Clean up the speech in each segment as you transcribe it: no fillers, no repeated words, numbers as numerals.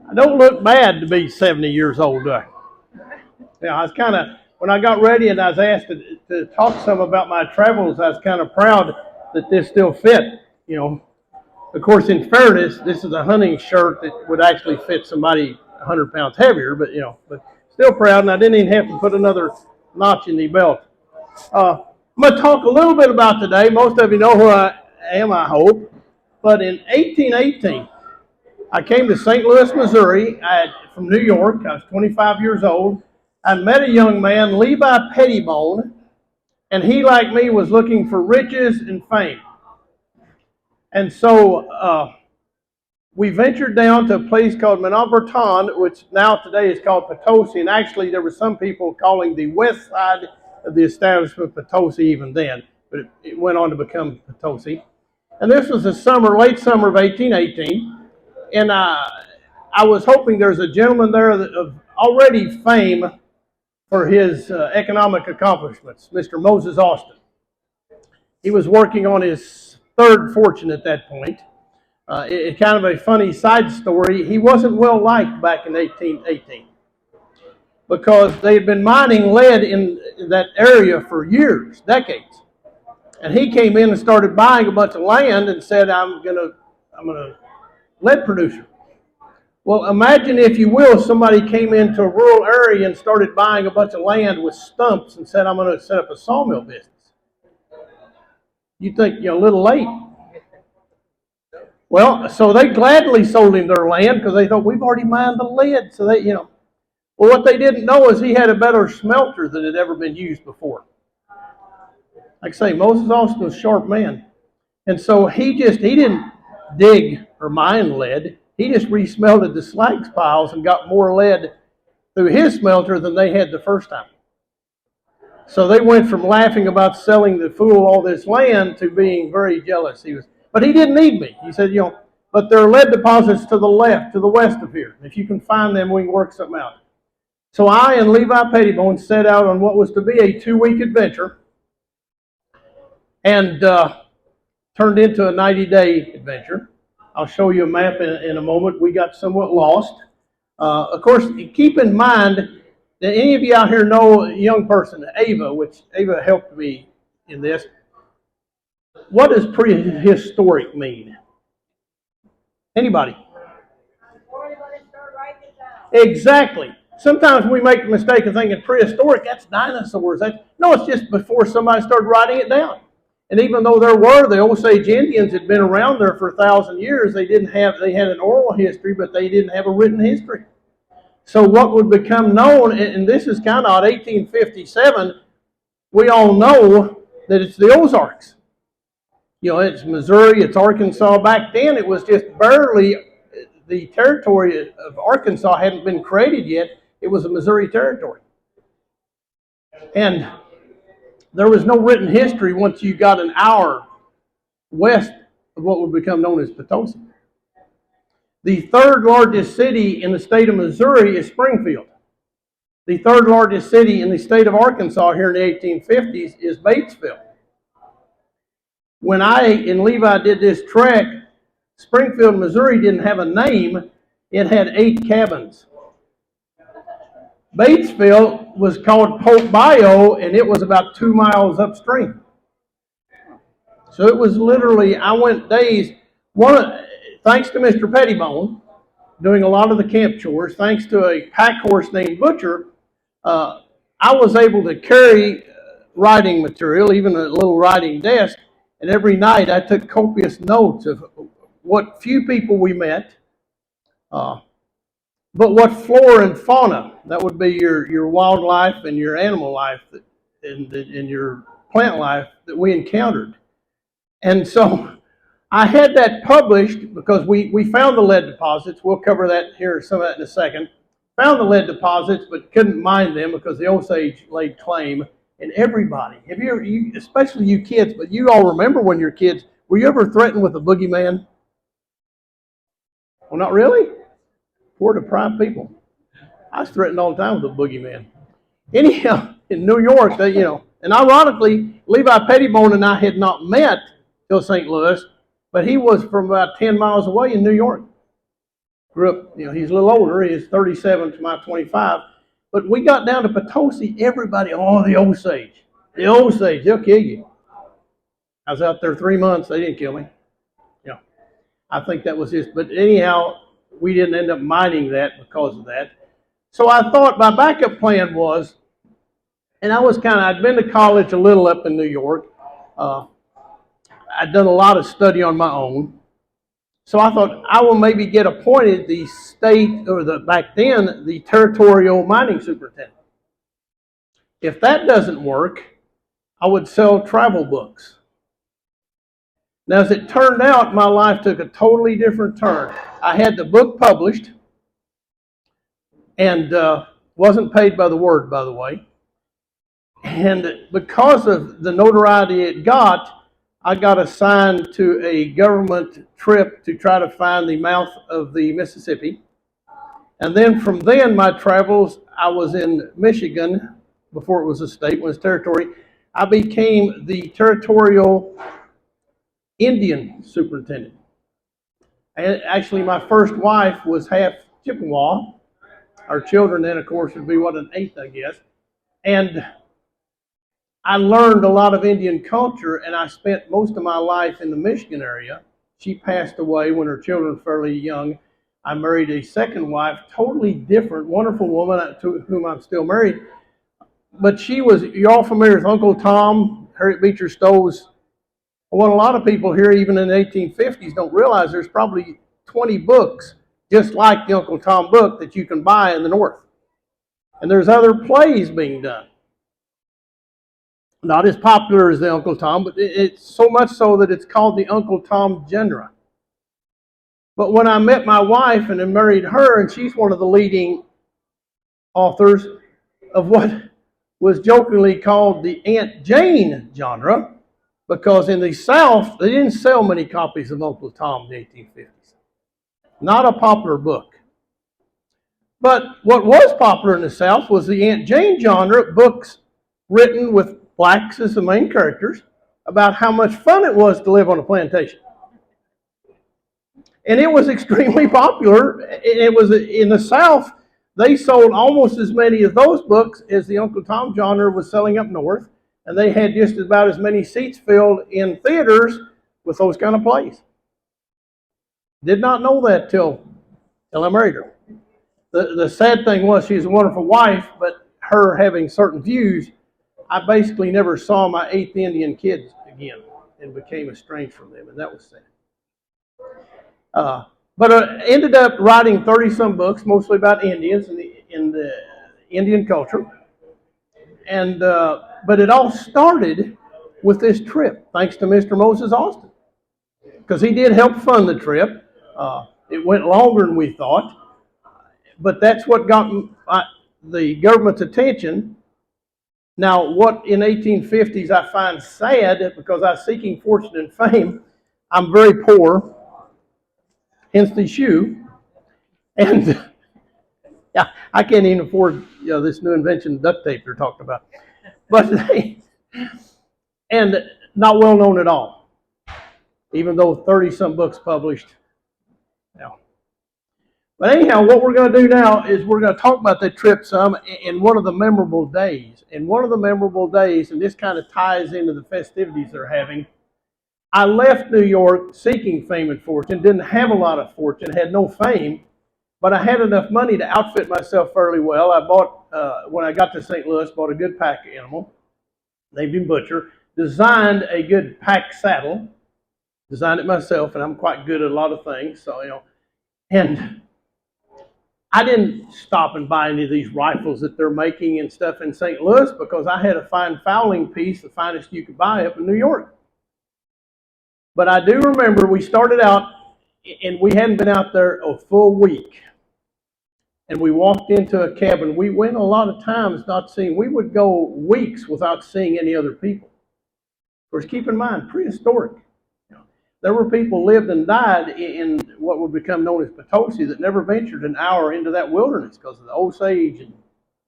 I don't look bad to be 70 years old, do I? Yeah, I was kind of, when I got ready and I was asked to talk some about my travels, I was kind of proud that this still fit. You know, of course, in fairness, this is a hunting shirt that would actually fit somebody 100 pounds heavier, but but still proud, and I didn't even have to put another notch in the belt. I'm going to talk a little bit about today. Most of you know who I am, I hope. But in 1818, I came to St. Louis, Missouri, from New York. I was 25 years old. I met a young man, Levi Pettibone, and he, like me, was looking for riches and fame. And so we ventured down to a place called Monauverton, which now today is called Potosi. And actually, there were some people calling the west side of the establishment Potosi even then, but it went on to become Potosi. And this was the summer, late summer of 1818. And I was hoping there's a gentleman there of already fame for his economic accomplishments, Mr. Moses Austin. He was working on his third fortune at that point. It's kind of a funny side story. He wasn't well liked back in 1818 because they had been mining lead in that area for years, decades. And he came in and started buying a bunch of land and said, I'm gonna lead producer. Well, imagine, if you will, somebody came into a rural area and started buying a bunch of land with stumps and said, I'm going to set up a sawmill business. You think you're a little late. Well, so they gladly sold him their land because they thought, we've already mined the lead. So well, what they didn't know is he had a better smelter than had ever been used before. Like I say, Moses Austin was a sharp man. And so he didn't dig or mine lead. He just resmelted the slag piles and got more lead through his smelter than they had the first time. So they went from laughing about selling the fool all this land to being very jealous. But he didn't need me. He said, but there are lead deposits to the left, to the west of here. If you can find them, we can work something out. So I and Levi Pettibone set out on what was to be a 2-week adventure, and turned into a 90-day adventure. I'll show you a map in a moment. We got somewhat lost. Of course, keep in mind that any of you out here know a young person, Ava, which Ava helped me in this. What does prehistoric mean? Anybody? Exactly. Sometimes we make the mistake of thinking prehistoric, that's dinosaurs. No, it's just before somebody started writing it down. And even though the Osage Indians had been around there for 1,000 years, they had an oral history, but they didn't have a written history. So what would become known, and this is kind of 1857, we all know that it's the Ozarks. It's Missouri, it's Arkansas. Back then, it was just barely, the territory of Arkansas hadn't been created yet. It was a Missouri territory. And there was no written history once you got an hour west of what would become known as Potosi. The third largest city in the state of Missouri is Springfield. The third largest city in the state of Arkansas here in the 1850s is Batesville. When I and Levi did this trek, Springfield, Missouri didn't have a name. It had 8 cabins. Batesville was called Pope Bayou, and it was about 2 miles upstream. So it was literally, I went days, thanks to Mr. Pettibone, doing a lot of the camp chores, thanks to a pack horse named Butcher, I was able to carry writing material, even a little writing desk, and every night I took copious notes of what few people we met, but what flora and fauna, that would be your wildlife and your animal life and your plant life that we encountered. And so I had that published because we found the lead deposits. We'll cover that here, some of that in a second. Found the lead deposits, but couldn't mine them because the Osage laid claim. And everybody, especially you kids, but you all remember when you're kids, were you ever threatened with a boogeyman? Well, not really. Poor deprived people. I was threatened all the time with a boogeyman. Anyhow, in New York, and ironically, Levi Pettibone and I had not met till St. Louis, but he was from about 10 miles away in New York. Grew up, he's a little older. He's 37 to my 25. But we got down to Potosi, everybody, oh, the Osage. The Osage, they'll kill you. I was out there 3 months. They didn't kill me. Yeah, I think that was his. But anyhow, we didn't end up mining that because of that. So I thought my backup plan was, and I'd been to college a little up in New York. I'd done a lot of study on my own. So I thought I will maybe get appointed the state, or back then, the territorial mining superintendent. If that doesn't work, I would sell travel books. Now, as it turned out, my life took a totally different turn. I had the book published, and wasn't paid by the word, by the way. And because of the notoriety it got, I got assigned to a government trip to try to find the mouth of the Mississippi. And then from then, my travels, I was in Michigan before it was a state, when it was territory. I became the territorial Indian superintendent. And actually, my first wife was half Chippewa. Our children then, of course, would be an eighth, I guess. And I learned a lot of Indian culture, and I spent most of my life in the Michigan area. She passed away when her children were fairly young. I married a second wife, totally different, wonderful woman to whom I'm still married. But you're all familiar with Uncle Tom, Harriet Beecher Stowe's. What a lot of people here, even in the 1850s, don't realize there's probably 20 books just like the Uncle Tom book that you can buy in the North. And there's other plays being done. Not as popular as the Uncle Tom, but it's so much so that it's called the Uncle Tom genre. But when I met my wife and then married her, and she's one of the leading authors of what was jokingly called the Aunt Jane genre, because in the South, they didn't sell many copies of Uncle Tom in the 1850s. Not a popular book. But what was popular in the South was the Aunt Jane genre, books written with blacks as the main characters, about how much fun it was to live on a plantation. And it was extremely popular. It was in the South, they sold almost as many of those books as the Uncle Tom genre was selling up north. And they had just about as many seats filled in theaters with those kind of plays. Did not know that till I married her. The sad thing was she was a wonderful wife, but her having certain views, I basically never saw my 8th Indian kids again and became estranged from them, and that was sad. But I ended up writing 30-some books, mostly about Indians and in the Indian culture. And but it all started with this trip, thanks to Mr. Moses Austin, because he did help fund the trip. It went longer than we thought, but that's what got the government's attention. Now, what in 1850s I find sad, because I was seeking fortune and fame, I'm very poor, hence the shoe, and yeah, I can't even afford this new invention, duct tape they're talking about. But and not well known at all, even though 30-some books published. Yeah. But anyhow, what we're going to do now is we're going to talk about that trip some in one of the memorable days. And one of the memorable days, and this kind of ties into the festivities they're having, I left New York seeking fame and fortune, didn't have a lot of fortune, had no fame, but I had enough money to outfit myself fairly well. I bought, when I got to St. Louis, bought a good pack animal, named him Butcher, designed a good pack saddle, designed it myself, and I'm quite good at a lot of things, so, and I didn't stop and buy any of these rifles that they're making and stuff in St. Louis, because I had a fine fowling piece, the finest you could buy up in New York. But I do remember we started out, and we hadn't been out there a full week. And we walked into a cabin. We went a lot of times not seeing, we would go weeks without seeing any other people. Of course, keep in mind, prehistoric. There were people lived and died in what would become known as Potosi that never ventured an hour into that wilderness because of the Osage and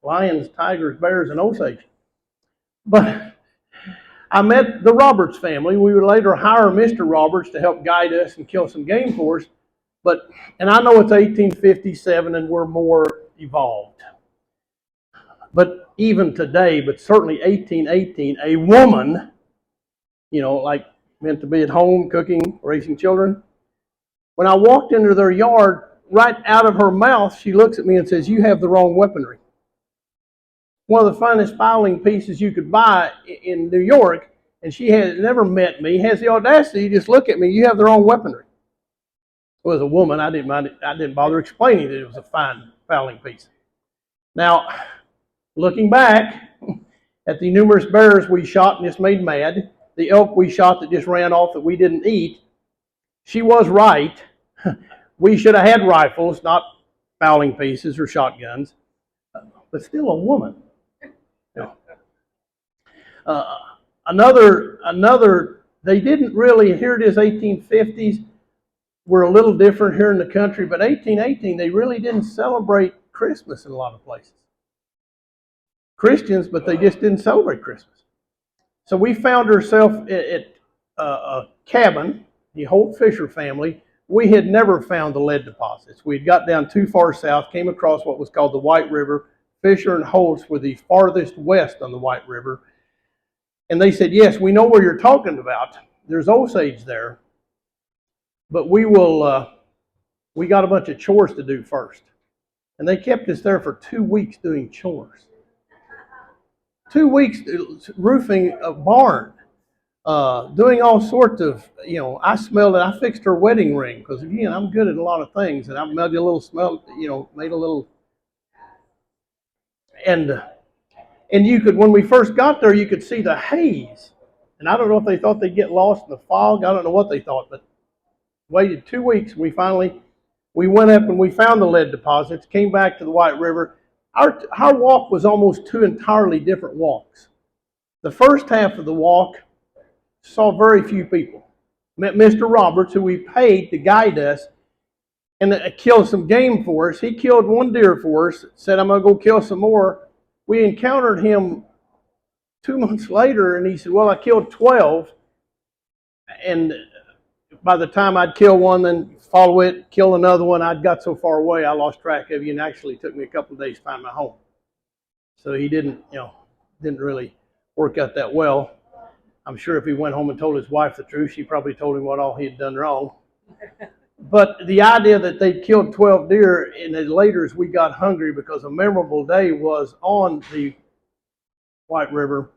lions, tigers, bears, and Osage. But I met the Roberts family. We would later hire Mr. Roberts to help guide us and kill some game for us. And I know it's 1857 and we're more evolved. But even today, but certainly 1818, a woman, like meant to be at home, cooking, raising children. When I walked into their yard, right out of her mouth, she looks at me and says, "You have the wrong weaponry." One of the finest fowling pieces you could buy in New York, and she has never met me, has the audacity to just look at me, "You have the wrong weaponry." It was a woman. I didn't bother explaining that it was a fine fowling piece. Now, looking back at the numerous bears we shot and just made mad, the elk we shot that just ran off that we didn't eat, she was right. We should have had rifles, not fowling pieces or shotguns, but still a woman. Another, they didn't really, here it is, 1850s, we're a little different here in the country, but 1818, they really didn't celebrate Christmas in a lot of places. Christians, but they just didn't celebrate Christmas. So we found ourselves at a cabin, the Holt Fisher family. We had never found the lead deposits. We had got down too far south, came across what was called the White River. Fisher and Holtz were the farthest west on the White River. And they said, "Yes, we know where you're talking about. There's Osage there. But we got a bunch of chores to do first." And they kept us there for 2 weeks doing chores. 2 weeks roofing a barn, doing all sorts of, I smelled it. I fixed her wedding ring because, again, I'm good at a lot of things. And I made a little smell, made a little. And you could, when we first got there, you could see the haze. And I don't know if they thought they'd get lost in the fog. I don't know what they thought, but waited 2 weeks. We went up and we found the lead deposits, came back to the White River. Our walk was almost two entirely different walks. The first half of the walk saw very few people. Met Mr. Roberts, who we paid to guide us and kill some game for us. He killed one deer for us, said, "I'm going to go kill some more." We encountered him 2 months later, and he said, "Well, I killed 12. And by the time I'd kill one, then follow it, kill another one, I'd got so far away, I lost track of you, and actually took me a couple of days to find my home." So he didn't really work out that well. I'm sure if he went home and told his wife the truth, she probably told him what all he had done wrong. But the idea that they'd killed 12 deer, and then later as we got hungry, because a memorable day was on the White River,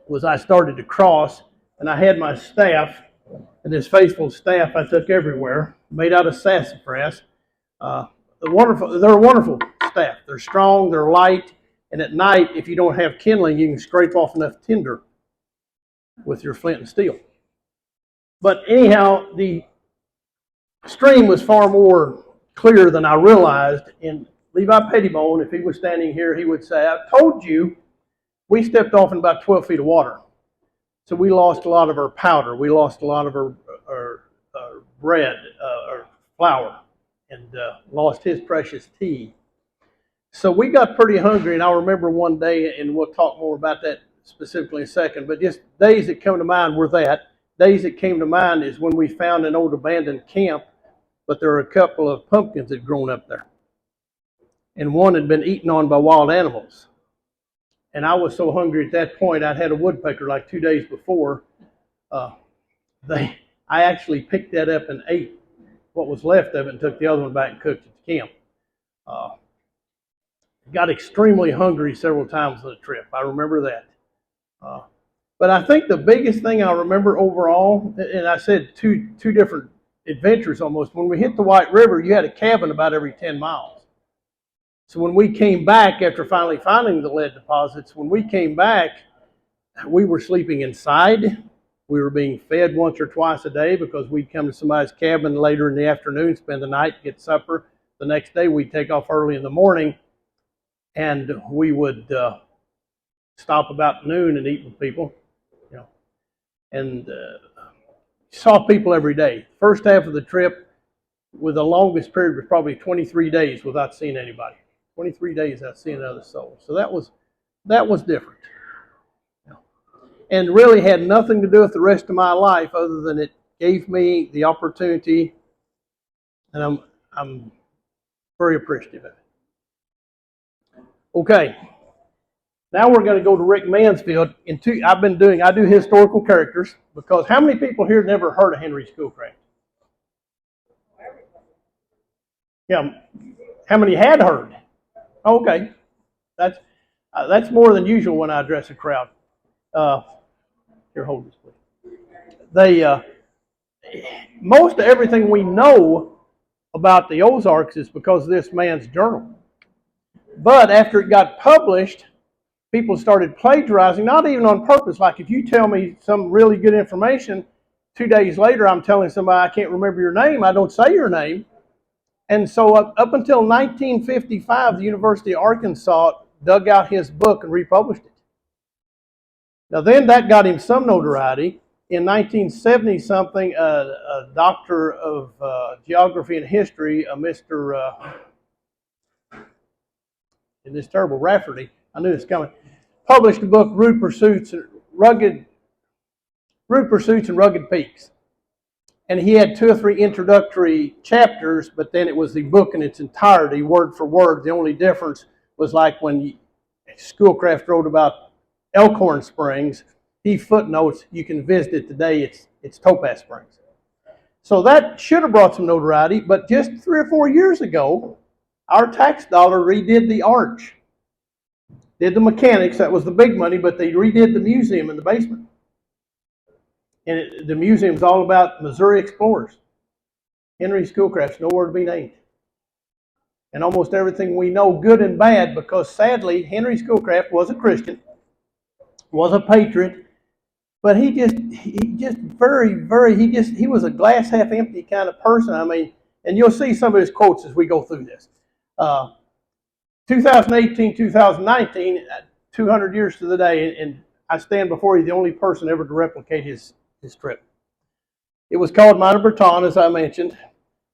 was I started to cross, and I had my staff, and this faithful staff I took everywhere, made out of sassafras. They're a wonderful staff. They're strong, they're light, and at night, if you don't have kindling, you can scrape off enough tinder with your flint and steel. But anyhow, the stream was far more clear than I realized. And Levi Pettibone, if he was standing here, he would say, "I told you we stepped off in about 12 feet of water." So we lost a lot of our powder. We lost a lot of our bread, our flour, and lost his precious tea. So we got pretty hungry, and I remember one day, and we'll talk more about that specifically in a second, but just days that come to mind were that. Days that came to mind is when we found an old abandoned camp, but there were a couple of pumpkins that had grown up there. And one had been eaten on by wild animals. And I was so hungry at that point, I'd had a woodpecker like 2 days before. I actually picked that up and ate what was left of it and took the other one back and cooked at the camp. Got extremely hungry several times on the trip. I remember that. But I think the biggest thing I remember overall, and I said two different adventures almost. When we hit the White River, you had a cabin about every 10 miles. So when we came back after finally finding the lead deposits, when we came back, we were sleeping inside. We were being fed once or twice a day because we'd come to somebody's cabin later in the afternoon, spend the night, get supper. The next day we'd take off early in the morning, and we would stop about noon and eat with people, and saw people every day. First half of the trip, with the longest period, was probably 23 days without seeing anybody. 23 days without seeing another soul. So that was different, and really had nothing to do with the rest of my life, other than it gave me the opportunity and I'm very appreciative of it. Okay, now we're going to go to Rick Mansfield. I do historical characters, because how many people here never heard of Henry Schoolcraft? Yeah, how many had heard? Okay, that's more than usual when I address a crowd. Uh, Here, hold this, please. Most of everything we know about the Ozarks is because of this man's journal. But after it got published, people started plagiarizing, not even on purpose. Like if you tell me some really good information, 2 days later I'm telling somebody I can't remember your name, I don't say your name. And so up until 1955, the University of Arkansas dug out his book and republished it. Now then that got him some notoriety. In 1970-something, a doctor of geography and history, Mr. In this terrible Rafferty, I knew this was coming, published the book Rude Pursuits and Rugged Peaks. And he had 2 or 3 introductory chapters, but then it was the book in its entirety, word for word. The only difference was like when Schoolcraft wrote about Elkhorn Springs, he footnotes, you can visit it today, it's Topaz Springs. So that should have brought some notoriety, but just 3 or 4 years ago, our tax dollar redid the arch. Did the mechanics, that was the big money, but they redid the museum in the basement. And the museum's all about Missouri explorers. Henry Schoolcraft's nowhere to be named. And almost everything we know, good and bad, because sadly, Henry Schoolcraft was a Christian, was a patriot, but he was a glass half empty kind of person. I mean, and you'll see some of his quotes as we go through this. 2018, 2019, 200 years to the day, and I stand before you the only person ever to replicate his trip. It was called Minor Breton, as I mentioned.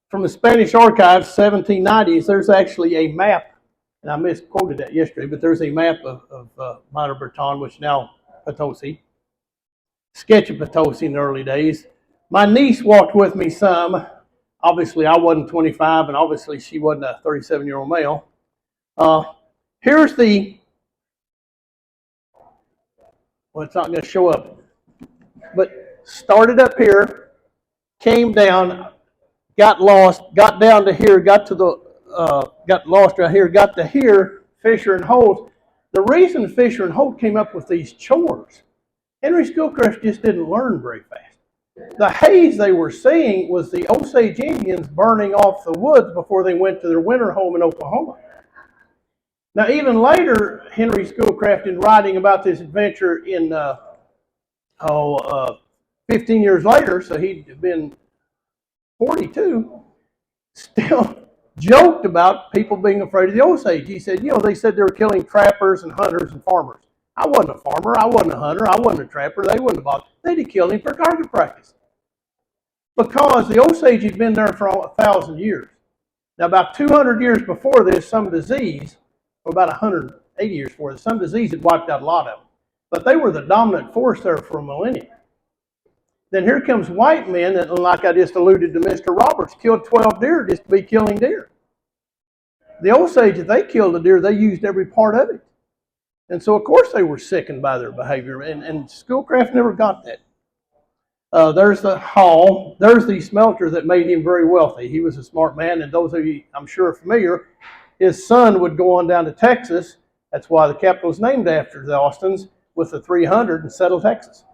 From the Spanish archives, 1790s, there's actually a map, and I misquoted that yesterday, but there's a map of Minor Breton, which now Potosi. Sketch of Potosi in the early days. My niece walked with me some. Obviously, I wasn't 25, and obviously she wasn't a 37-year-old male. Here's the, well, it's not going to show up, but started up here, came down, got lost, got down to here, got lost right here, got to here, Fisher and Holt. The reason Fisher and Holt came up with these chores, Henry Schoolcraft just didn't learn very fast. The haze they were seeing was the Osage Indians burning off the woods before they went to their winter home in Oklahoma. Now, even later, Henry Schoolcraft, in writing about this adventure in 15 years later, so he'd been 42, still joked about people being afraid of the Osage. He said, they said they were killing trappers and hunters and farmers. I wasn't a farmer, I wasn't a hunter, I wasn't a trapper, they wouldn't have bothered. They'd have killed him for target practice. Because the Osage had been there for 1,000 years. Now, about 200 years before this, some disease, or about 180 years before this, some disease had wiped out a lot of them. But they were the dominant force there for a millennium. Then here comes white men, and like I just alluded to Mr. Roberts, killed 12 deer just to be killing deer. The Osage, if they killed a deer, they used every part of it. And so, of course, they were sickened by their behavior, and Schoolcraft never got that. There's the hall. There's the smelter that made him very wealthy. He was a smart man, and those of you, I'm sure, are familiar. His son would go on down to Texas. That's why the capital is named after the Austins, with the 300 and settle Texas.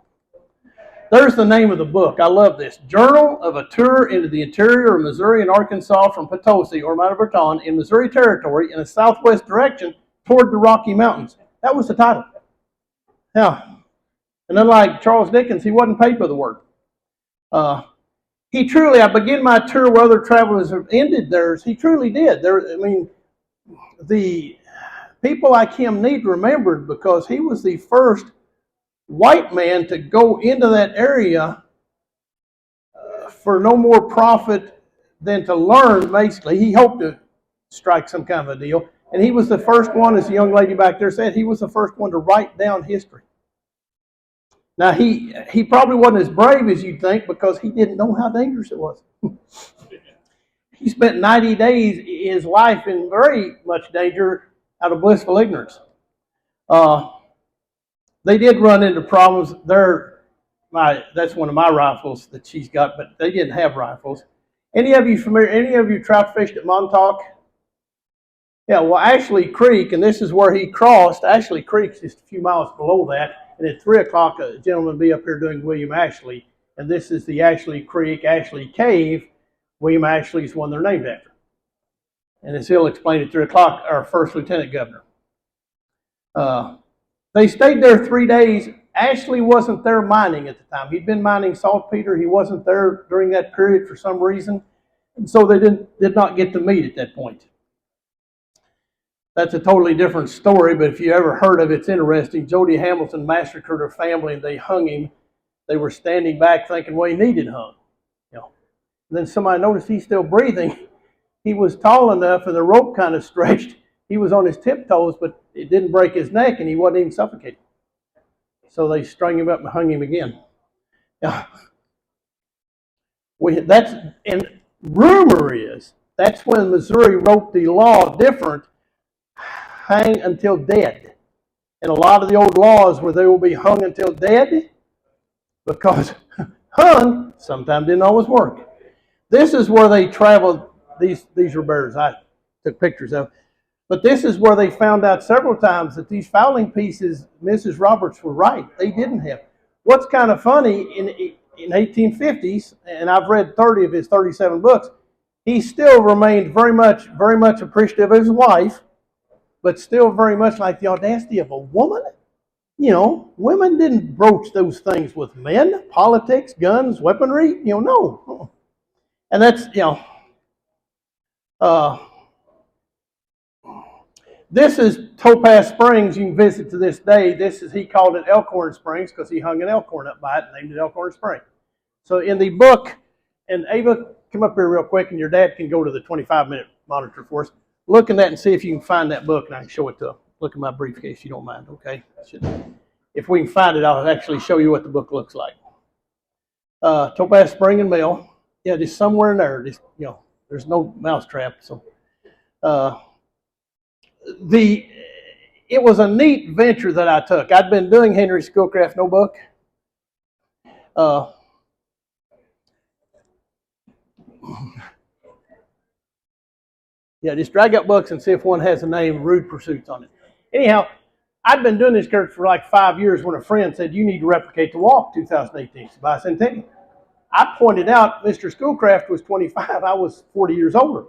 There's the name of the book. I love this. Journal of a Tour into the Interior of Missouri and Arkansas from Potosi, or Minor Breton, in Missouri Territory in a southwest direction toward the Rocky Mountains. That was the title. Now, and unlike Charles Dickens, he wasn't paid for the work. He truly, I begin my tour where other travelers have ended theirs. He truly did. The people like him need remembered, because he was the first white man to go into that area for no more profit than to learn, basically. He hoped to strike some kind of a deal. And he was the first one, as the young lady back there said, he was the first one to write down history. Now, he probably wasn't as brave as you'd think, because he didn't know how dangerous it was. he spent 90 days his life in very much danger out of blissful ignorance. They did run into problems. That's one of my rifles that she's got, but they didn't have rifles. Any of you familiar? Any of you trout fished at Montauk? Yeah, well, Ashley Creek, and this is where he crossed. Ashley Creek's just a few miles below that, and at 3 o'clock, a gentleman will be up here doing William Ashley, and this is the Ashley Creek, Ashley Cave. William Ashley is one they're named after, and as he'll explain at 3 o'clock, our first lieutenant governor. They stayed there 3 days. Ashley wasn't there mining at the time. He'd been mining saltpeter. He wasn't there during that period for some reason, and so they did not get to meet at that point. That's a totally different story, but if you ever heard of it, it's interesting. Jody Hamilton massacred her family and they hung him. They were standing back thinking, well, he needed hung. And then somebody noticed he's still breathing. He was tall enough and the rope kind of stretched. He was on his tiptoes, but it didn't break his neck and he wasn't even suffocated. So they strung him up and hung him again. And rumor is that's when Missouri wrote the law different. Hang until dead. And a lot of the old laws where they will be hung until dead because hung sometimes didn't always work. This is where they traveled. These are bears I took pictures of. But this is where they found out several times that these fowling pieces, Mrs. Roberts were right. They didn't have. What's kind of funny, in 1850s, and I've read 30 of his 37 books, he still remained very much appreciative of his wife, but still very much like the audacity of a woman. Women didn't broach those things with men. Politics, guns, weaponry, no. And that's, this is Topaz Springs. You can visit to this day. He called it Elkhorn Springs because he hung an elkhorn up by it and named it Elkhorn Spring. So in the book, and Ava, come up here real quick, and your dad can go to the 25-minute monitor for us. Look in that and see if you can find that book, and I can show it to him. Look in my briefcase, if you don't mind, okay? If we can find it, I'll actually show you what the book looks like. Topaz Spring and Mill. Yeah, just somewhere in there. There's no mousetrap. So, it was a neat venture that I took. I'd been doing Henry Schoolcraft, no book. Yeah, just drag up books and see if one has the name Rude Pursuits on it. Anyhow, I'd been doing this church for like 5 years when a friend said, you need to replicate the walk 2018 bicentennial. I pointed out Mr. Schoolcraft was 25. I was 40 years older.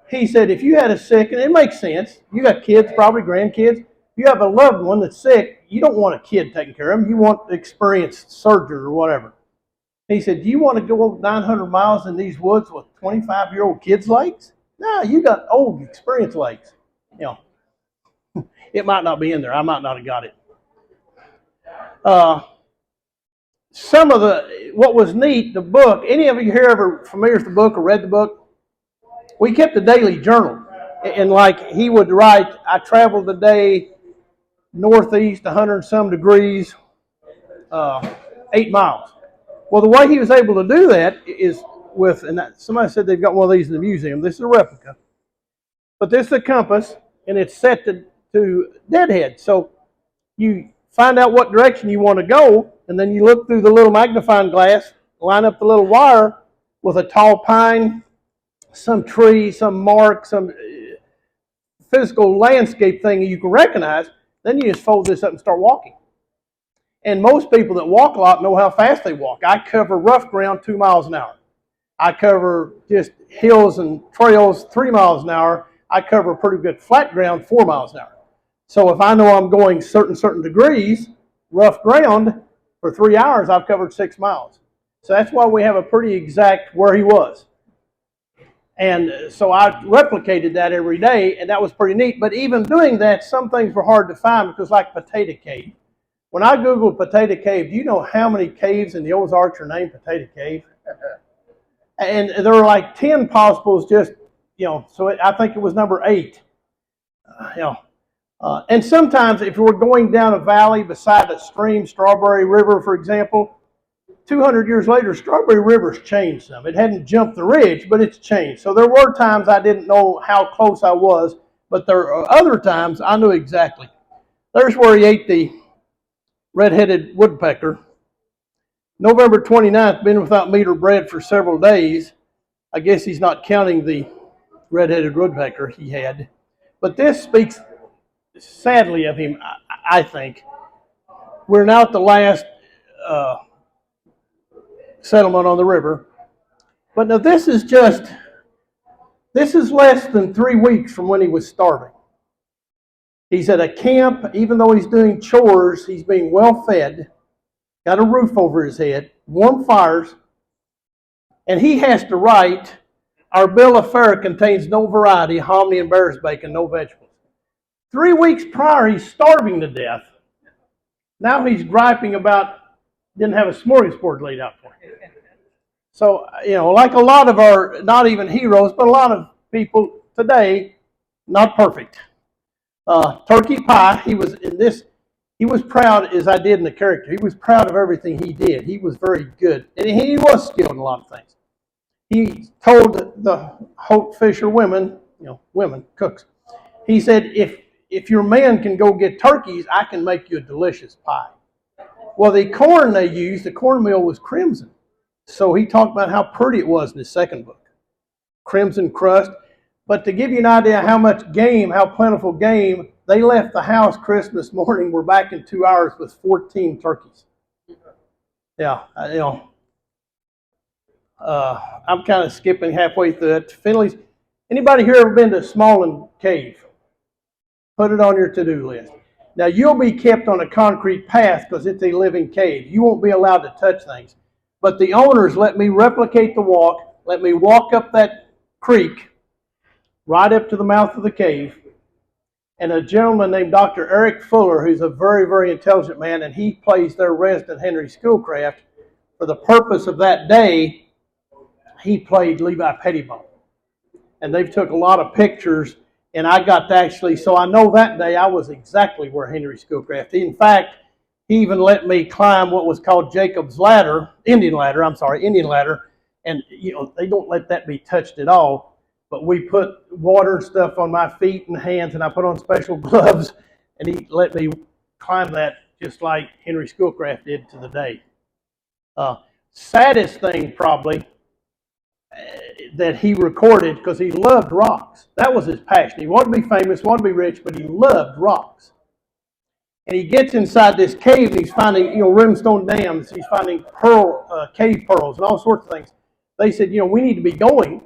He said, if you had a sick, and it makes sense, you got kids, probably grandkids, if you have a loved one that's sick, you don't want a kid taking care of him. You want an experienced surgeon or whatever. He said, do you want to go 900 miles in these woods with 25-year-old kids' legs? No, you got old, experienced legs. It might not be in there. I might not have got it. What was neat, the book, any of you here ever familiar with the book or read the book? We kept a daily journal. And like he would write, I traveled today northeast 100 and some degrees, 8 miles. Well, the way he was able to do that is somebody said they've got one of these in the museum. This is a replica. But this is a compass, and it's set to deadhead. So you find out what direction you want to go, and then you look through the little magnifying glass, line up the little wire with a tall pine, some tree, some mark, some physical landscape thing you can recognize. Then you just fold this up and start walking. And most people that walk a lot know how fast they walk. I cover rough ground 2 miles an hour. I cover just hills and trails 3 miles an hour. I cover pretty good flat ground 4 miles an hour. So if I know I'm going certain degrees, rough ground, for 3 hours, I've covered 6 miles. So that's why we have a pretty exact where he was. And so I replicated that every day, and that was pretty neat. But even doing that, some things were hard to find because like Potato Cave. When I Googled Potato Cave, do you know how many caves in the Ozarks are named Potato Cave? And there were like 10 possibles just, so I think it was number 8. And sometimes if we're going down a valley beside a stream, Strawberry River, for example, 200 years later, Strawberry River's changed some. It hadn't jumped the ridge, but it's changed. So there were times I didn't know how close I was, but there are other times I knew exactly. There's where he ate the red-headed woodpecker. November 29th, been without meat or bread for several days. I guess he's not counting the red-headed woodpecker he had. But this speaks sadly of him, I think. We're now at the last settlement on the river. But now this is less than 3 weeks from when he was starving. He's at a camp, even though he's doing chores, he's being well fed, got a roof over his head, warm fires, and he has to write, our bill of fare contains no variety, hominy and bear's bacon, no vegetables. 3 weeks prior, he's starving to death. Now he's griping about didn't have a smorgasbord laid out for him. So, like a lot of our, not even heroes, but a lot of people today, not perfect. Turkey pie, he was proud, as I did in the character, he was proud of everything he did. He was very good. And he was skilled in a lot of things. He told the Holt Fisher women, cooks, he said, if your man can go get turkeys, I can make you a delicious pie. Well, the corn they used, the cornmeal was crimson. So he talked about how pretty it was in his second book. Crimson crust. But to give you an idea how much game, how plentiful game, they left the house Christmas morning. We're back in 2 hours with 14 turkeys. Yeah, I'm kind of skipping halfway through it. Finley's. Anybody here ever been to Smallin Cave? Put it on your to-do list. Now, you'll be kept on a concrete path because it's a living cave. You won't be allowed to touch things. But the owners let me replicate the walk, let me walk up that creek, right up to the mouth of the cave. And a gentleman named Dr. Eric Fuller, who's a very, very intelligent man, and he plays their resident Henry Schoolcraft. For the purpose of that day, he played Levi Pettibone. And they've took a lot of pictures, and I got to actually, so I know that day I was exactly where Henry Schoolcraft. In fact, he even let me climb what was called Jacob's ladder, Indian ladder, and they don't let that be touched at all. But we put water and stuff on my feet and hands, and I put on special gloves, and he let me climb that just like Henry Schoolcraft did to the day. Saddest thing probably that he recorded, because he loved rocks. That was his passion. He wanted to be famous, wanted to be rich, but he loved rocks. And he gets inside this cave, and he's finding, rimstone dams. He's finding cave pearls and all sorts of things. They said, we need to be going.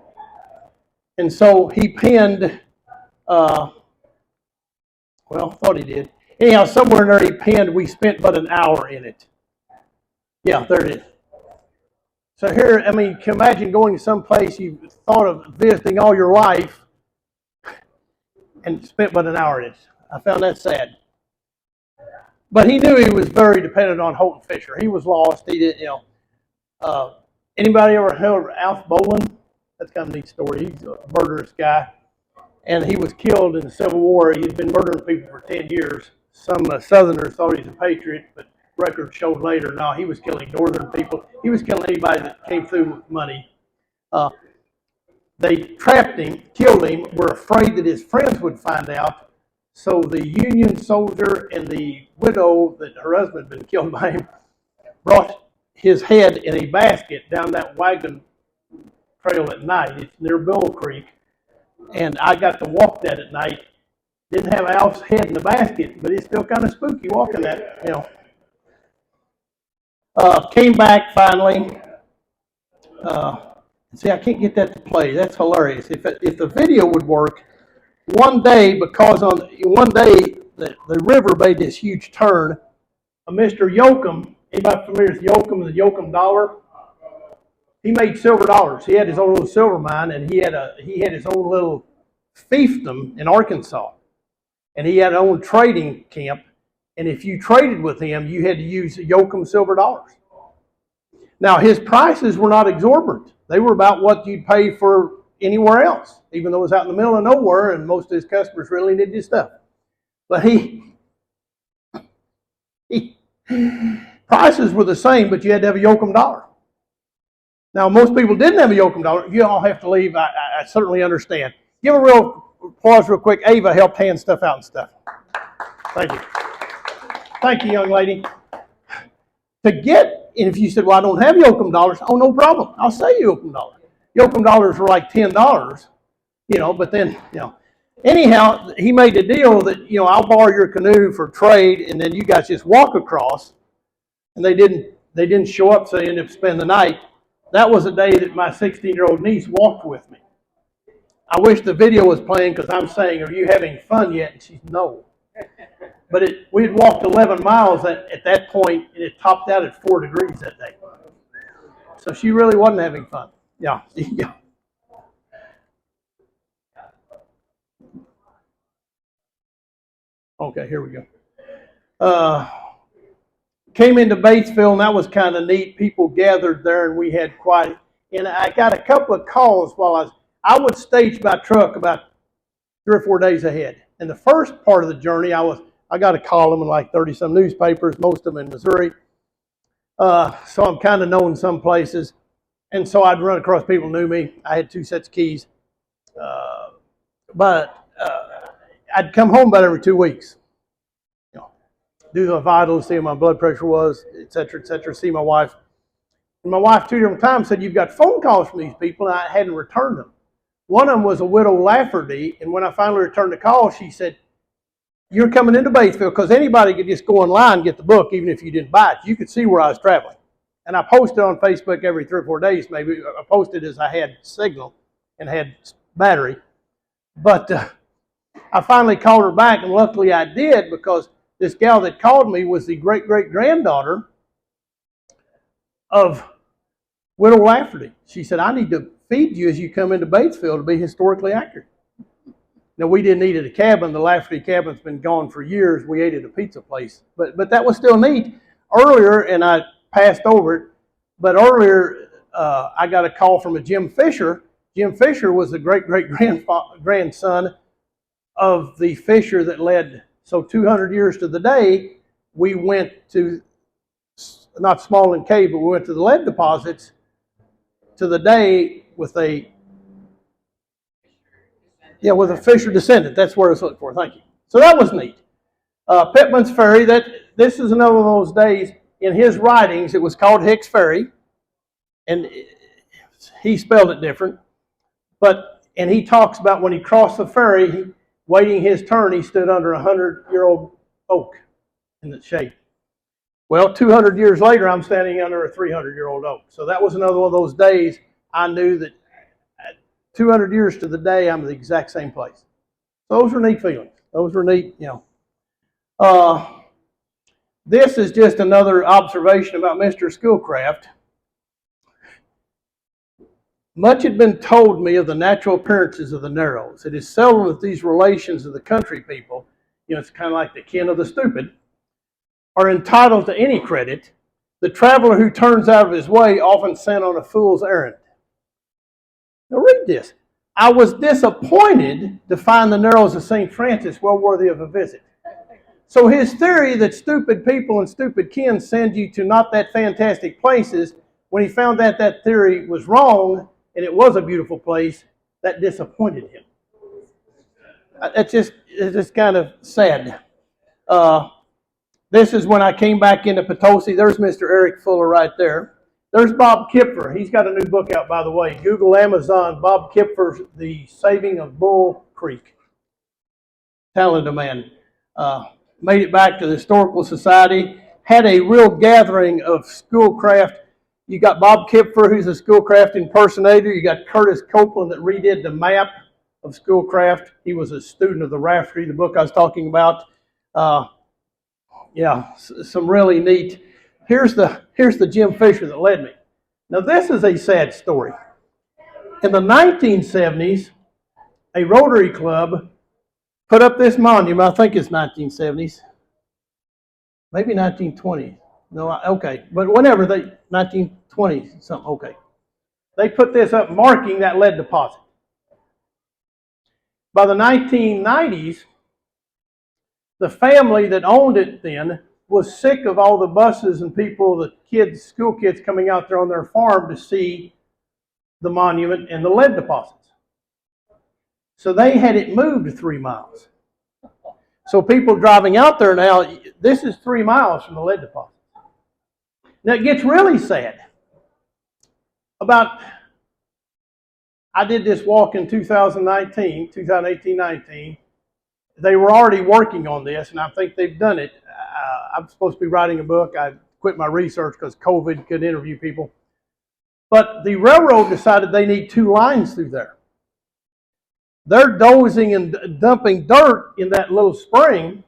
And so he penned, thought he did. Anyhow, somewhere in there he penned, we spent but an hour in it. Yeah, there it is. So here, you can imagine going to some place you've thought of visiting all your life and spent but an hour in it. I found that sad. But he knew he was very dependent on Hawken Fisher. He was lost. He didn't, anybody ever heard of Alf Bolin? That's kind of a neat story. He's a murderous guy. And he was killed in the Civil War. He had been murdering people for 10 years. Some Southerners thought he was a patriot, but records showed later, no, he was killing Northern people. He was killing anybody that came through with money. They trapped him, killed him, were afraid that his friends would find out. So the Union soldier and the widow that her husband had been killed by him brought his head in a basket down that wagon trail at night. It's near Bill Creek. And I got to walk that at night. Didn't have Alf's head in the basket, but it's still kind of spooky walking that, Came back finally. See, I can't get that to play. That's hilarious. If the video would work, one day the river made this huge turn. Mr. Yoakum, anybody familiar with Yoakum, the Yoakum dollar? He made silver dollars. He had his own little silver mine, and he had his own little fiefdom in Arkansas, and he had his own trading camp. And if you traded with him, you had to use Yoakum silver dollars. Now, his prices were not exorbitant. They were about what you'd pay for anywhere else, even though it was out in the middle of nowhere, and most of his customers really needed his stuff. But he Prices were the same, but you had to have a Yoakum dollar. Now, most people didn't have a Yoakum dollar. You all have to leave. I certainly understand. Give a real applause real quick. Ava helped hand stuff out and stuff. Thank you. Thank you, young lady. To get, and if you said, well, I don't have Yoakum dollars, oh, no problem. I'll sell you Yoakum dollars. Yoakum dollars were like $10, but then, anyhow, he made the deal that, I'll borrow your canoe for trade, and then you guys just walk across. And they didn't show up, so they ended up spending the night. That was the day that my 16-year-old niece walked with me. I wish the video was playing because I'm saying, are you having fun yet? And she's no. But we had walked 11 miles at that point, and it topped out at 4 degrees that day. So she really wasn't having fun. Yeah. Okay, here we go. Came into Batesville, and that was kind of neat. People gathered there, and we had and I got a couple of calls while I would stage by truck about 3 or 4 days ahead. And the first part of the journey, I got a column in like 30-some newspapers, most of them in Missouri. So I'm kind of known some places. And so I'd run across people who knew me. I had 2 sets of keys. But I'd come home about every 2 weeks. Do the vitals, see how my blood pressure was, et cetera, see my wife. And my wife 2 different times said, you've got phone calls from these people, and I hadn't returned them. One of them was a widow Lafferty, and when I finally returned the call, she said, you're coming into Batesville, because anybody could just go online and get the book, even if you didn't buy it. You could see where I was traveling. And I posted on Facebook every 3 or 4 days, maybe. I posted as I had signal and had battery. But I finally called her back, and luckily I did, because this gal that called me was the great-great-granddaughter of Widow Lafferty. She said, I need to feed you as you come into Batesville to be historically accurate. Now, we didn't eat at a cabin. The Lafferty cabin's been gone for years. We ate at a pizza place. But that was still neat. Earlier, and I passed over it, but earlier I got a call from a Jim Fisher. Jim Fisher was the great-great-grandson of the Fisher that led. So 200 years to the day, we went to, not Small Cave, but we went to the lead deposits to the day with a Fisher descendant. That's where I was looking for. Thank you. So that was neat. Pittman's Ferry, this is another one of those days. In his writings, it was called Hicks Ferry, and he spelled it different. And he talks about when he crossed the ferry, waiting his turn, he stood under a 100-year-old oak in the shade. Well, 200 years later, I'm standing under a 300-year-old oak. So that was another one of those days I knew that 200 years to the day, I'm in the exact same place. Those were neat feelings. Those were neat, This is just another observation about Mr. Schoolcraft. Much had been told me of the natural appearances of the Narrows. It is seldom that these relations of the country people, it's kind of like the kin of the stupid, are entitled to any credit. The traveler who turns out of his way often sent on a fool's errand. Now read this. I was disappointed to find the Narrows of St. Francis well worthy of a visit. So his theory that stupid people and stupid kin send you to not that fantastic places, when he found that theory was wrong, and it was a beautiful place, that disappointed him. It's just kind of sad. This is when I came back into Potosi. There's Mr. Eric Fuller right there. There's Bob Kipfer. He's got a new book out, by the way. Google Amazon, Bob Kipfer's The Saving of Bull Creek. Talented man. Made it back to the Historical Society. Had a real gathering of Schoolcraft. You got Bob Kipfer, who's a Schoolcraft impersonator. You got Curtis Copeland that redid the map of Schoolcraft. He was a student of the Raftery, the book I was talking about. Some really neat. Here's the Jim Fisher that led me. Now this is a sad story. In the 1970s, a Rotary Club put up this monument. I think it's 1970s, maybe 1920s. No, okay, but whenever 1920s something. Okay, they put this up marking that lead deposit. By the 1990s, the family that owned it then was sick of all the buses and people, the kids, school kids coming out there on their farm to see the monument and the lead deposits. So they had it moved 3 miles. So people driving out there now, this is 3 miles from the lead deposit. Now it gets really sad. I did this walk in 2018-19. They were already working on this, and I think they've done it. I'm supposed to be writing a book. I quit my research because COVID could interview people. But the railroad decided they need 2 lines through there. They're dozing and dumping dirt in that little spring,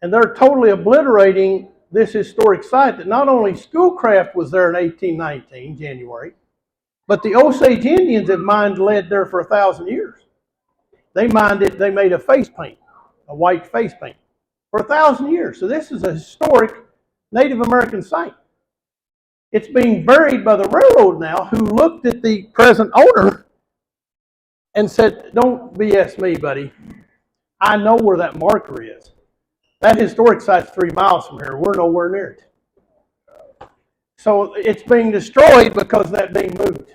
and they're totally obliterating this historic site that not only Schoolcraft was there in 1819, January, but the Osage Indians had mined lead there for 1,000 years. They mined it, they made a face paint, a white face paint, for 1,000 years. So this is a historic Native American site. It's being buried by the railroad now, who looked at the present owner and said, "Don't BS me, buddy. I know where that marker is. That historic site's 3 miles from here. We're nowhere near it." So it's being destroyed because of that being moved.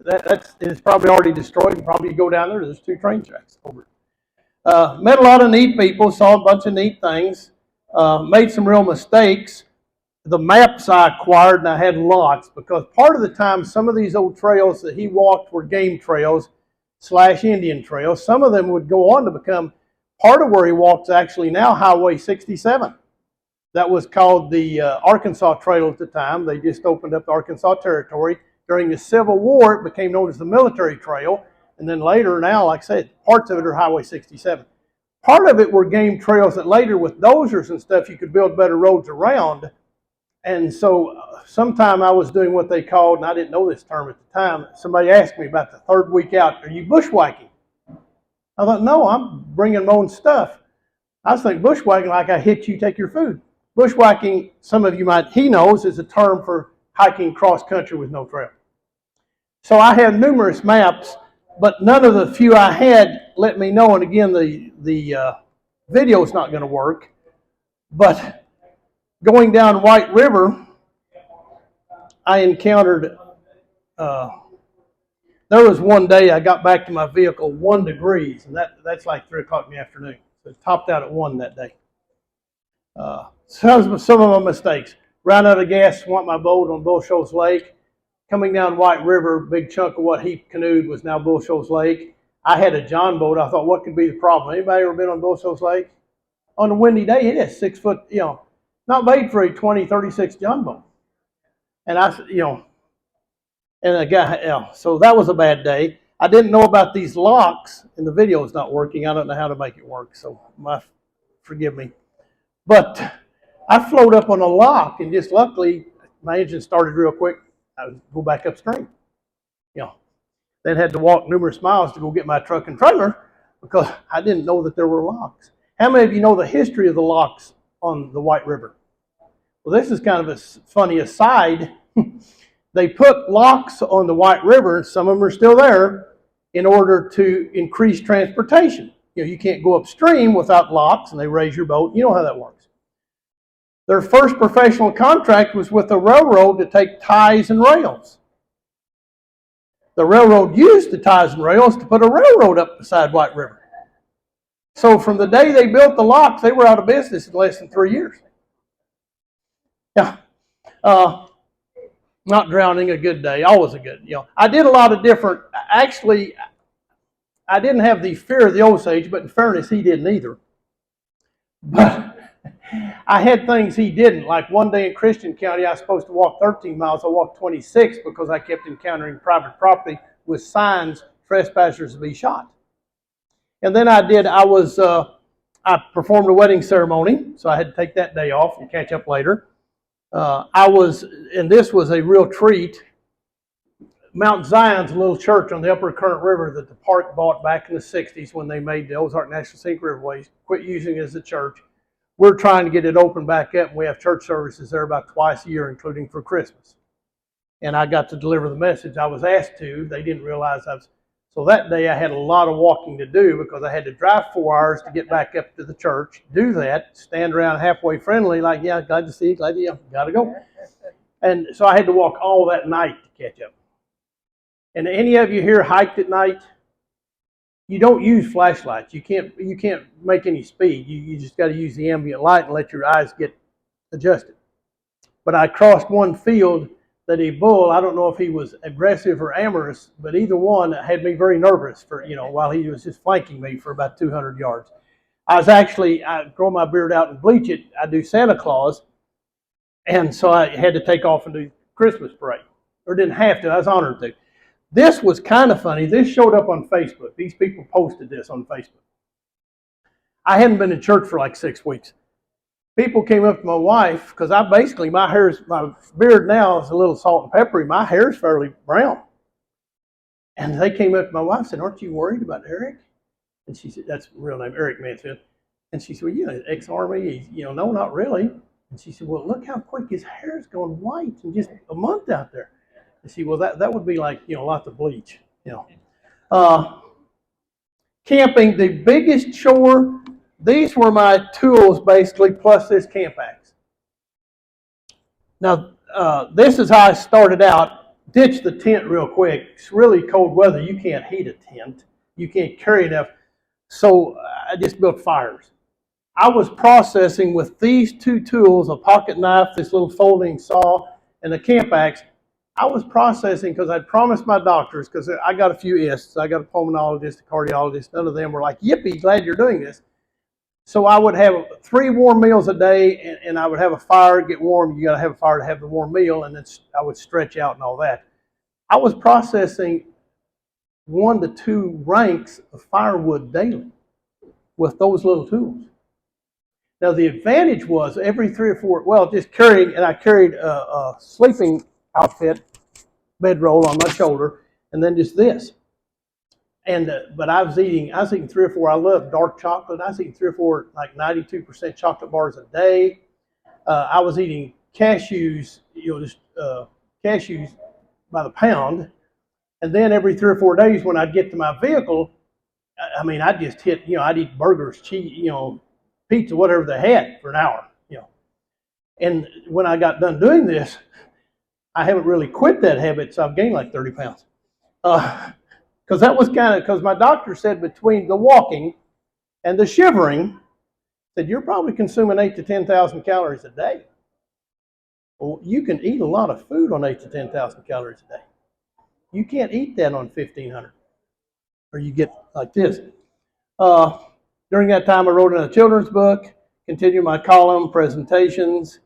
It's probably already destroyed, and probably you go down there, there's 2 train tracks over it. Met a lot of neat people, saw a bunch of neat things, made some real mistakes. The maps I acquired, and I had lots, because part of the time some of these old trails that he walked were game trails / Indian trails. Some of them would go on to become part of where he walks actually now Highway 67. That was called the Arkansas Trail at the time. They just opened up the Arkansas Territory. During the Civil War, it became known as the Military Trail. And then later, now, like I said, parts of it are Highway 67. Part of it were game trails that later, with dozers and stuff, you could build better roads around. And so sometime I was doing what they called, and I didn't know this term at the time, somebody asked me about the 3rd week out, "Are you bushwhacking?" I thought, no, I'm bringing my own stuff. I was thinking bushwhacking like I hit you, take your food. Bushwhacking, some of you he knows, is a term for hiking cross country with no trail. So I have numerous maps, but none of the few I had let me know, and again, the video is not going to work, but going down White River, I encountered, there was one day I got back to my vehicle 1 degree, and that's like 3 o'clock in the afternoon. So it topped out at 1 that day. Some of my mistakes. Ran out of gas, swamped my boat on Bull Shoals Lake. Coming down White River, big chunk of what he canoed was now Bull Shoals Lake. I had a John boat. I thought, what could be the problem? Anybody ever been on Bull Shoals Lake? On a windy day, it is 6 foot, not made for a 20, 36 John boat. And and a guy, so that was a bad day. I didn't know about these locks, and the video is not working. I don't know how to make it work, so forgive me. But I float up on a lock, and just luckily, my engine started real quick. I would go back upstream. Then had to walk numerous miles to go get my truck and trailer because I didn't know that there were locks. How many of you know the history of the locks on the White River? Well, this is kind of a funny aside. They put locks on the White River, and some of them are still there, in order to increase transportation. You can't go upstream without locks, and they raise your boat. You know how that works. Their first professional contract was with the railroad to take ties and rails. The railroad used the ties and rails to put a railroad up beside White River. So from the day they built the locks, they were out of business in less than 3 years. Yeah. Not drowning, a good day. Always a good, I did a lot of different, actually, I didn't have the fear of the Osage, but in fairness, he didn't either. But I had things he didn't. Like one day in Christian County, I was supposed to walk 13 miles. I walked 26 because I kept encountering private property with signs, trespassers to be shot. And then I performed a wedding ceremony, so I had to take that day off and catch up later. And this was a real treat. Mount Zion's a little church on the Upper Current River that the park bought back in the 60s when they made the Ozark National Scenic Riverways, quit using it as a church. We're trying to get it open back up, and we have church services there about twice a year, including for Christmas. And I got to deliver the message I was asked to. They didn't realize I was. So that day I had a lot of walking to do because I had to drive 4 hours to get back up to the church, do that, stand around halfway friendly, like, yeah, glad to see you, glad you got to go. And so I had to walk all that night to catch up. And any of you here hiked at night? You don't use flashlights. You can't make any speed. You just got to use the ambient light and let your eyes get adjusted. But I crossed one field that a bull, I don't know if he was aggressive or amorous, but either one had me very nervous for, while he was just flanking me for about 200 yards. I grow my beard out and bleach it. I do Santa Claus. And so I had to take off and do Christmas parade. Or didn't have to, I was honored to. This was kind of funny. This showed up on Facebook. These people posted this on Facebook. I hadn't been in church for like 6 weeks. People came up to my wife, because my beard now is a little salt and peppery. My hair's fairly brown. And they came up to my wife and said, aren't you worried about Eric? And she said, that's real name, Eric Mansfield. And she said, well, ex-Army, no, not really. And she said, well, look how quick his hair is going white in just a month out there. And she said, well, that would be like, lots of bleach, Camping, the biggest chore, these were my tools basically, plus this camp axe. Now, this is how I started out. Ditch the tent real quick. It's really cold weather. You can't heat a tent. You can't carry enough. So I just built fires. I was processing with these two tools, a pocket knife, this little folding saw, and a camp axe. I was processing because I'd promised my doctors, because I got a few ists. I got a pulmonologist, a cardiologist. None of them were like, yippee, glad you're doing this. So I would have 3 warm meals a day, and I would have a fire, get warm. You got to have a fire to have the warm meal, and then I would stretch out and all that. I was processing 1 to 2 ranks of firewood daily with those little tools. Now the advantage was every 3 or 4, just carrying, and I carried a sleeping outfit, bedroll on my shoulder, and then just this. And but I was eating 3 or 4. I love dark chocolate. I was eating 3 or 4 like 92% chocolate bars a day. I was eating cashews, cashews by the pound. And then every 3 or 4 days, when I'd get to my vehicle, I'd just hit. I'd eat burgers, cheese, pizza, whatever they had for an hour. And when I got done doing this, I haven't really quit that habit, so I've gained like 30 pounds. Because that was because my doctor said between the walking and the shivering, said you're probably consuming 8,000 to 10,000 calories a day. Well, you can eat a lot of food on 8,000 to 10,000 calories a day. You can't eat that on 1,500, or you get like this. During that time, I wrote in a children's book, continued my column, presentations.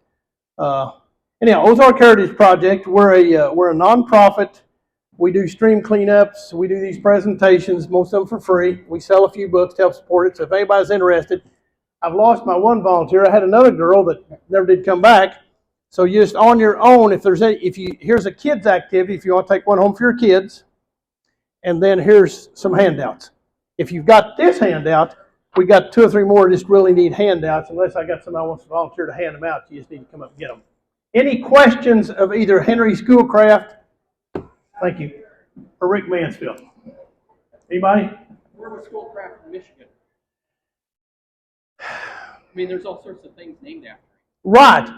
Anyhow, Ozark Heritage Project, we're a nonprofit. We do stream cleanups. We do these presentations, most of them for free. We sell a few books to help support it. So if anybody's interested, I've lost my one volunteer. I had another girl that never did come back. So you just on your own, here's a kids activity, if you want to take one home for your kids, and then here's some handouts. If you've got this handout, we got 2 or 3 more just really need handouts. Unless I got somebody who wants to volunteer to hand them out, you just need to come up and get them. Any questions of either Henry Schoolcraft? Thank you. Or Rick Mansfield. Anybody? Where was Schoolcraft in Michigan? There's all sorts of things named after him. Right.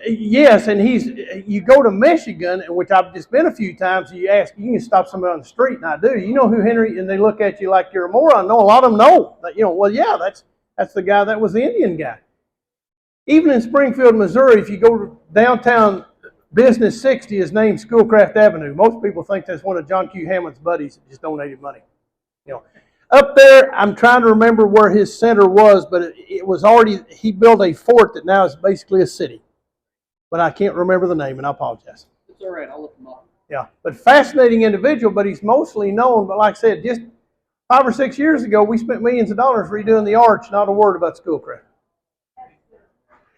Yes, and you go to Michigan, which I've just been a few times, and you can stop somebody on the street, and I do. You know who Henry, and they look at you like you're a moron. No, a lot of them know. That's the guy that was the Indian guy. Even in Springfield, Missouri, if you go to downtown, Business 60 is named Schoolcraft Avenue. Most people think that's one of John Q. Hammond's buddies that just donated money. Up there, I'm trying to remember where his center was, but it was already, he built a fort that now is basically a city. But I can't remember the name, and I apologize. It's all right, I'll look him up. Yeah, but fascinating individual, but he's mostly known, but like I said, just 5 or 6 years ago, we spent millions of dollars redoing the arch, not a word about Schoolcraft.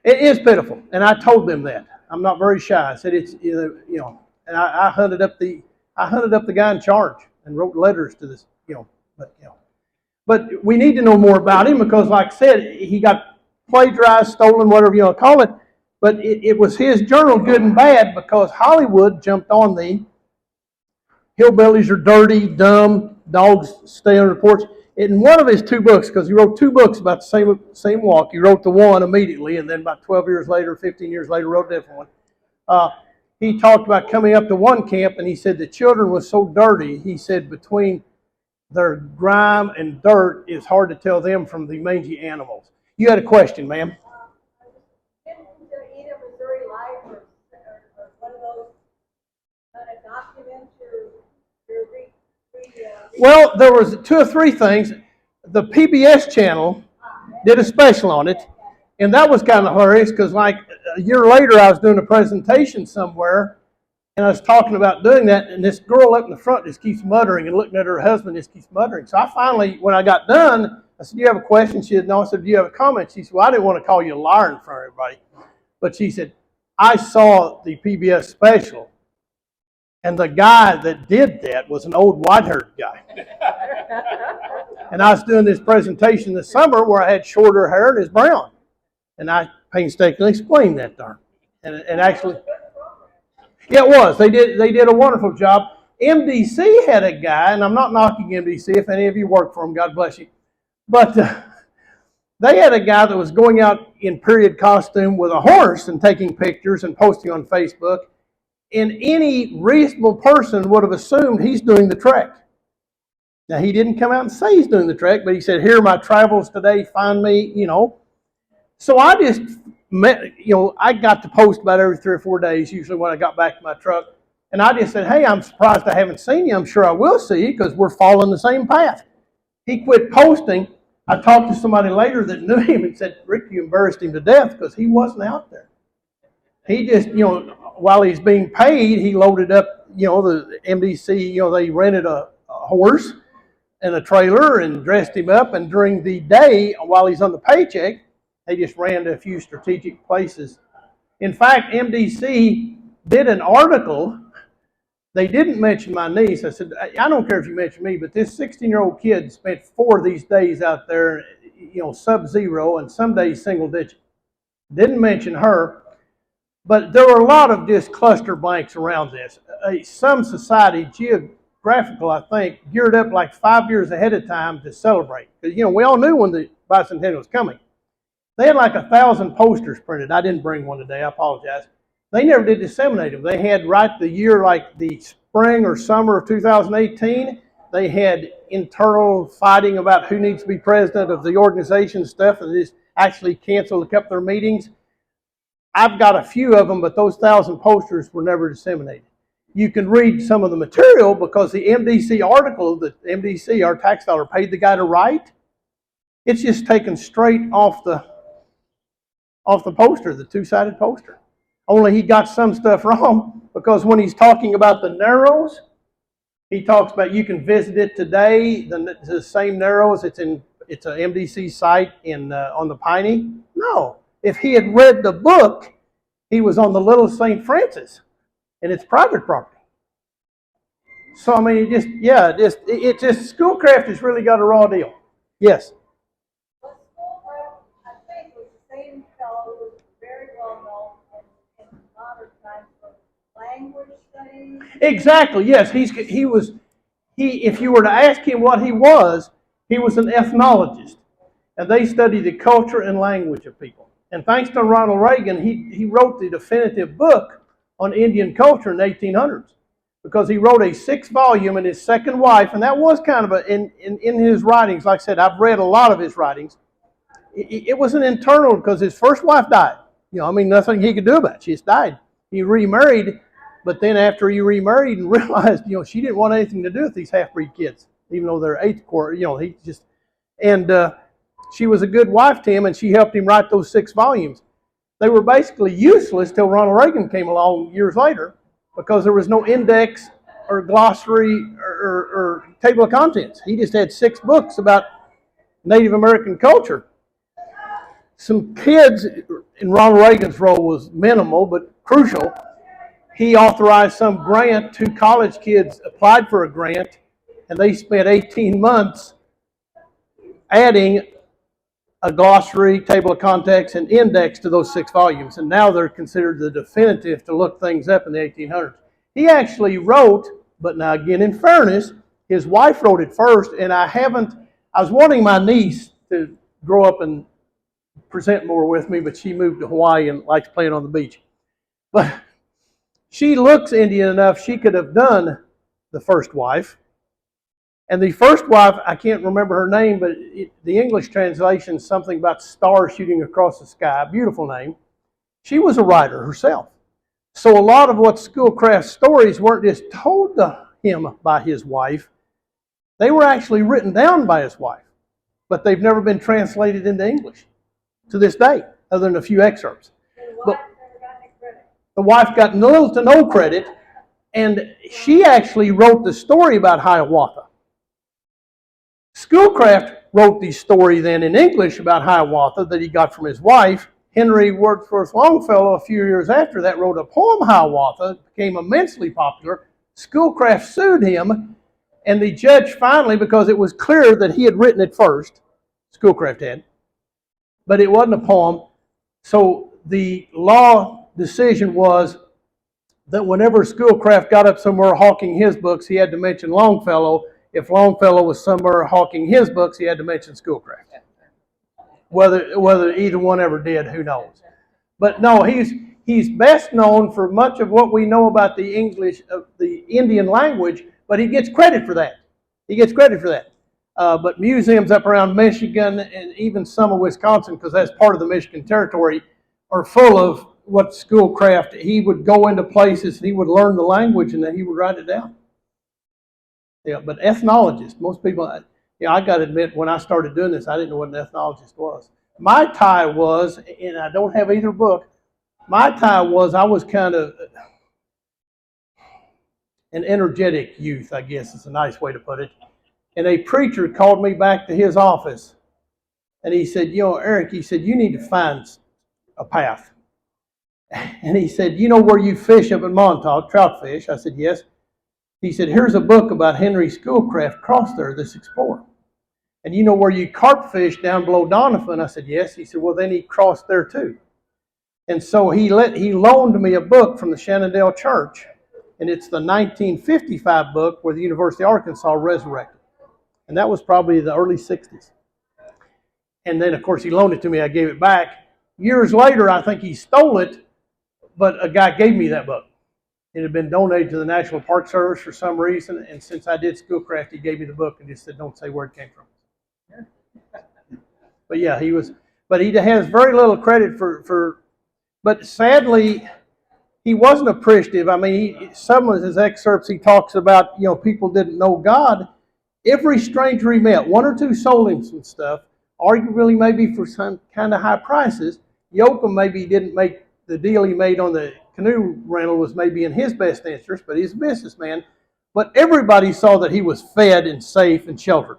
It is pitiful, and I told them that. I'm not very shy. I said and I hunted up the guy in charge and wrote letters to this, But we need to know more about him because, like I said, he got plagiarized, stolen, whatever you want to call it. But it was his journal, good and bad, because Hollywood jumped on the hillbillies are dirty, dumb, dogs stay on the porch. In one of his two books, because he wrote two books about the same walk, he wrote the one immediately, and then about 12 years later, 15 years later, wrote a different one. He talked about coming up to one camp, and he said the children were so dirty. He said between their grime and dirt, it's hard to tell them from the mangy animals. You had a question, ma'am? Didn't either Missouri Life or one of those kind of document your Well, there was two or three things. The PBS channel did a special on it, and that was kind of hilarious because like a year later I was doing a presentation somewhere, and I was talking about doing that, and this girl up in the front just keeps muttering and looking at her husband just keeps muttering. So I finally, when I got done, I said, "Do you have a question?" She said, "No." I said, "Do you have a comment?" She said, "Well, I didn't want to call you a liar in front of everybody." But she said, "I saw the PBS special, and the guy that did that was an old white-haired guy." And I was doing this presentation this summer where I had shorter hair and it's brown. And I painstakingly explained that to her. And actually, yeah, it was. They did a wonderful job. MDC had a guy, and I'm not knocking MDC. If any of you work for them, God bless you. But they had a guy that was going out in period costume with a horse and taking pictures and posting on Facebook. And any reasonable person would have assumed he's doing the trek. Now, he didn't come out and say he's doing the trek, but he said, "Here are my travels today, find me," So I just met, I got to post about every 3 or 4 days, usually when I got back to my truck. And I just said, "Hey, I'm surprised I haven't seen you. I'm sure I will see you because we're following the same path." He quit posting. I talked to somebody later that knew him and said, "Rick, you embarrassed him to death because he wasn't out there." He just, while he's being paid, he loaded up, the MDC, they rented a horse and a trailer and dressed him up. And during the day, while he's on the paycheck, they just ran to a few strategic places. In fact, MDC did an article. They didn't mention my niece. I said, "I don't care if you mention me, but this 16-year-old kid spent 4 of these days out there, sub-zero, and some days single digit." Didn't mention her. But there were a lot of just cluster blanks around this. Some society, geographical, I think, geared up like 5 years ahead of time to celebrate. Because, we all knew when the bicentennial was coming. They had like 1,000 posters printed. I didn't bring one today. I apologize. They never did disseminate them. They had right the year, like the spring or summer of 2018, they had internal fighting about who needs to be president of the organization stuff, and they just actually canceled a couple of their meetings. I've got a few of them, but those 1,000 posters were never disseminated. You can read some of the material because the MDC article that MDC, our tax dollar, paid the guy to write, it's just taken straight off the poster, the two-sided poster. Only he got some stuff wrong because when he's talking about the Narrows, he talks about you can visit it today. The same Narrows, it's an MDC site on the Piney. No. If he had read the book, he was on the Little St. Francis, and it's private property. So I mean, Schoolcraft has really got a raw deal. Yes. Well, Schoolcraft, I think, was the same fellow who was very well known in modern times for language studies. Exactly. Yes, he was. If you were to ask him what he was an ethnologist, and they study the culture and language of people. And thanks to Ronald Reagan, he wrote the definitive book on Indian culture in the 1800s because he wrote a 6-volume, and his second wife, and that was kind of in his writings. Like I said, I've read a lot of his writings. It was an internal because his first wife died. Nothing he could do about it. She just died. He remarried, but then after he remarried and realized, she didn't want anything to do with these half-breed kids, even though they're eighth quarter. She was a good wife to him, and she helped him write those 6 volumes. They were basically useless till Ronald Reagan came along years later because there was no index or glossary or table of contents. He just had 6 books about Native American culture. Some kids, in Ronald Reagan's role was minimal but crucial. He authorized some grant. 2 college kids applied for a grant, and they spent 18 months adding a glossary, table of contents, and index to those 6 volumes. And now they're considered the definitive to look things up in the 1800s. He actually wrote, but now again in fairness, His wife wrote it first, and I was wanting my niece to grow up and present more with me, but she moved to Hawaii and likes playing on the beach. But she looks Indian enough, she could have done the first wife. And the first wife, I can't remember her name, but the English translation is something about stars shooting across the sky. Beautiful name. She was a writer herself. So a lot of what Schoolcraft's stories weren't just told to him by his wife. They were actually written down by his wife. But they've never been translated into English to this day, other than a few excerpts. But the wife got little to no credit, and she actually wrote the story about Hiawatha. Schoolcraft wrote the story then in English about Hiawatha that he got from his wife. Henry Wordsworth Longfellow, a few years after that, wrote a poem, Hiawatha. It became immensely popular. Schoolcraft sued him, and the judge finally, because it was clear that he had written it first, Schoolcraft had, but it wasn't a poem, so the law decision was that whenever Schoolcraft got up somewhere hawking his books, he had to mention Longfellow. If Longfellow was somewhere hawking his books, he had to mention Schoolcraft. Whether either one ever did, who knows? But no, he's best known for much of what we know about the Indian language, but he gets credit for that. He gets credit for that. But museums up around Michigan and even some of Wisconsin, because that's part of the Michigan territory, are full of what Schoolcraft. He would go into places and he would learn the language and then he would write it down. Yeah, but ethnologist, most people, I got to admit, when I started doing this, I didn't know what an ethnologist was. My tie was, and I don't have either book, my tie was I was kind of an energetic youth, I guess is a nice way to put it. And a preacher called me back to his office, and he said, Eric, he said, you need to find a path. And he said, you know where you fish up in Montauk, trout fish? I said, yes. He said, here's a book about Henry Schoolcraft crossed there, this explorer. And you know where you carp fish down below Donovan? I said, yes. He said, well, then he crossed there too. And so he loaned me a book from the Shenandoah Church, and it's the 1955 book where the University of Arkansas resurrected. And that was probably the early 60s. And then, of course, he loaned it to me. I gave it back. Years later, I think he stole it, but a guy gave me that book. It had been donated to the National Park Service for some reason, and since I did Schoolcraft, he gave me the book and just said, don't say where it came from. But yeah, he has very little credit but sadly, he wasn't appreciative. I mean, some of his excerpts, he talks about, people didn't know God. Every stranger he met, one or two sold him some stuff, arguably maybe for some kind of high prices. Hawken maybe didn't make the deal he made on the canoe rental was maybe in his best interest, but he's a businessman. But everybody saw that he was fed and safe and sheltered.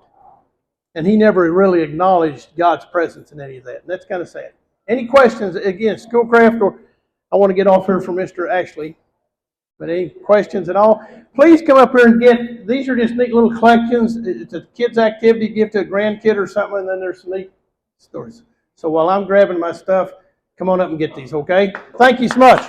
And he never really acknowledged God's presence in any of that. And that's kind of sad. Any questions? Again, Schoolcraft, or I want to get off here from Mr. Ashley. But any questions at all? Please come up here and these are just neat little collections. It's a kid's activity, give to a grandkid or something, and then there's some neat stories. So while I'm grabbing my stuff, come on up and get these, okay? Thank you so much.